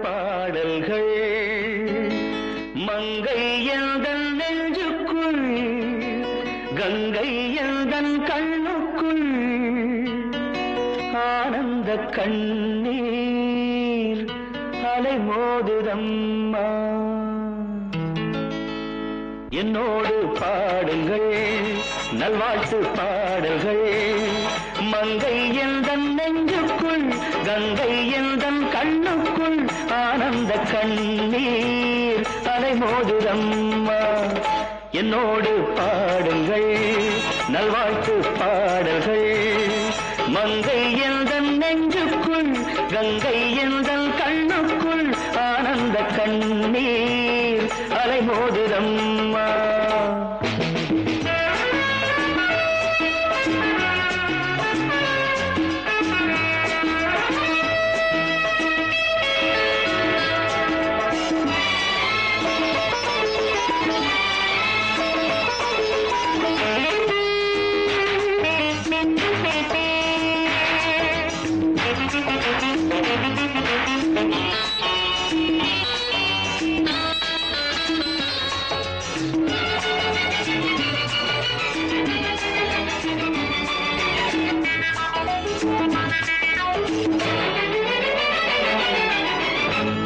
பாடல்கள் மங்கை எந்தன் நெஞ்சுக்குள் கங்கை எந்தன் கண்ணுக்குள் ஆனந்த கண்ணீர் அலை மோதுதம்மா. என்னோடு பாடுங்கள் நல்வாழ்த்து பாடல்கள் மங்கை எந்தன் நெஞ்சுக்குள் கங்கை எந்தன் கண்ணுக்குள் ஆனந்த கண்ணீர் அலை மோதுதம்மா. என்னோடு பாடுங்கள் நல்வாழ்த்து பாடல்கள் மங்கை எந்தன் நெஞ்சுக்குள் கங்கை எந்தன் கண்ணுக்குள் ஆனந்த கண்ணீர் அலை மோதுதம்மா.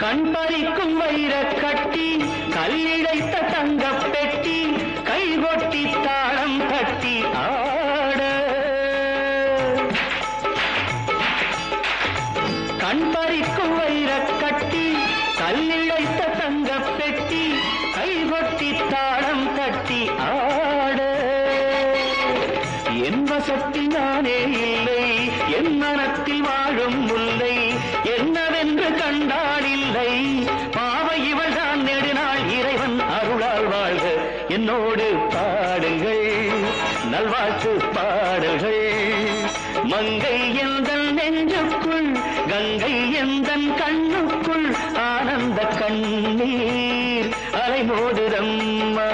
கண் பறிக்கும் வைர கட்டி கல்லிழைத்த தங்க பெட்டி கைகொட்டி தாளம் கட்டி ஆட கண் பறிக்கும் வைர கட்டி கல்லிழைத்த தங்க பெட்டி கைகொட்டி தாளம் கட்டி ஆட என் வசத்தில் நானே இல்லை என் மனத்தில் வாழும் முல்லை என்னவென்று கண்டால் இல்லை பாவை இவள் தான் நெடுநாள் இறைவன் அருளால் வாழ்க. என்னோடு பாடுங்கள் நல்வாழ்த்து பாடல்கள் மங்கை எந்தன் நெஞ்சுக்குள் கங்கை எந்தன் கண்ணுக்குள் ஆனந்த கண்ணீர் அலை மோதுதம்மா.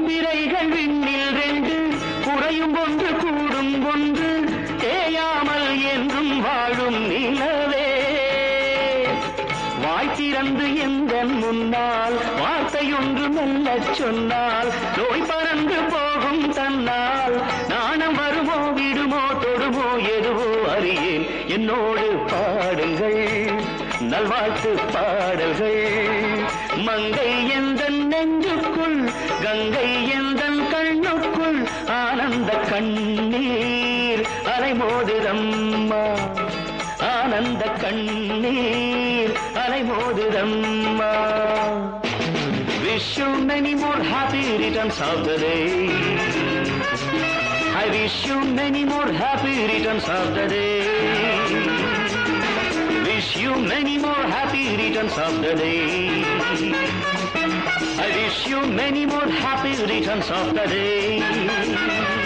பிறைகள் விண்ணில் ரெண்டு குறையும் ஒன்று கூடும் ஒன்று தேயாமல் என்றும் வாழும் நிலவே வாய் திறந்து எந்தன் முன்னால் வார்த்தையொன்று மெல்லச் சொன்னால் நோய் பறந்து போகும் தன்னால் நாணம் வருமோ விடுமோ தொடுமோ எதுவோ அறியேன். என்னோடு பாடுங்கள் நல்வாழ்த்து பாடல்கள் மங்கை எந்தன் நெஞ்சுக்குள் கங்கை எந்தன் கண்ணுக்குள் ஆனந்த கண்ணீர் அலை மோதுதம்மா. ஆனந்த கண்ணீர் அலை மோதுதம்மா. Wish you many more happy returns of the day. I wish you many more happy returns of the day. Wish you many more happy returns of the day. I wish you many more happy returns of the day.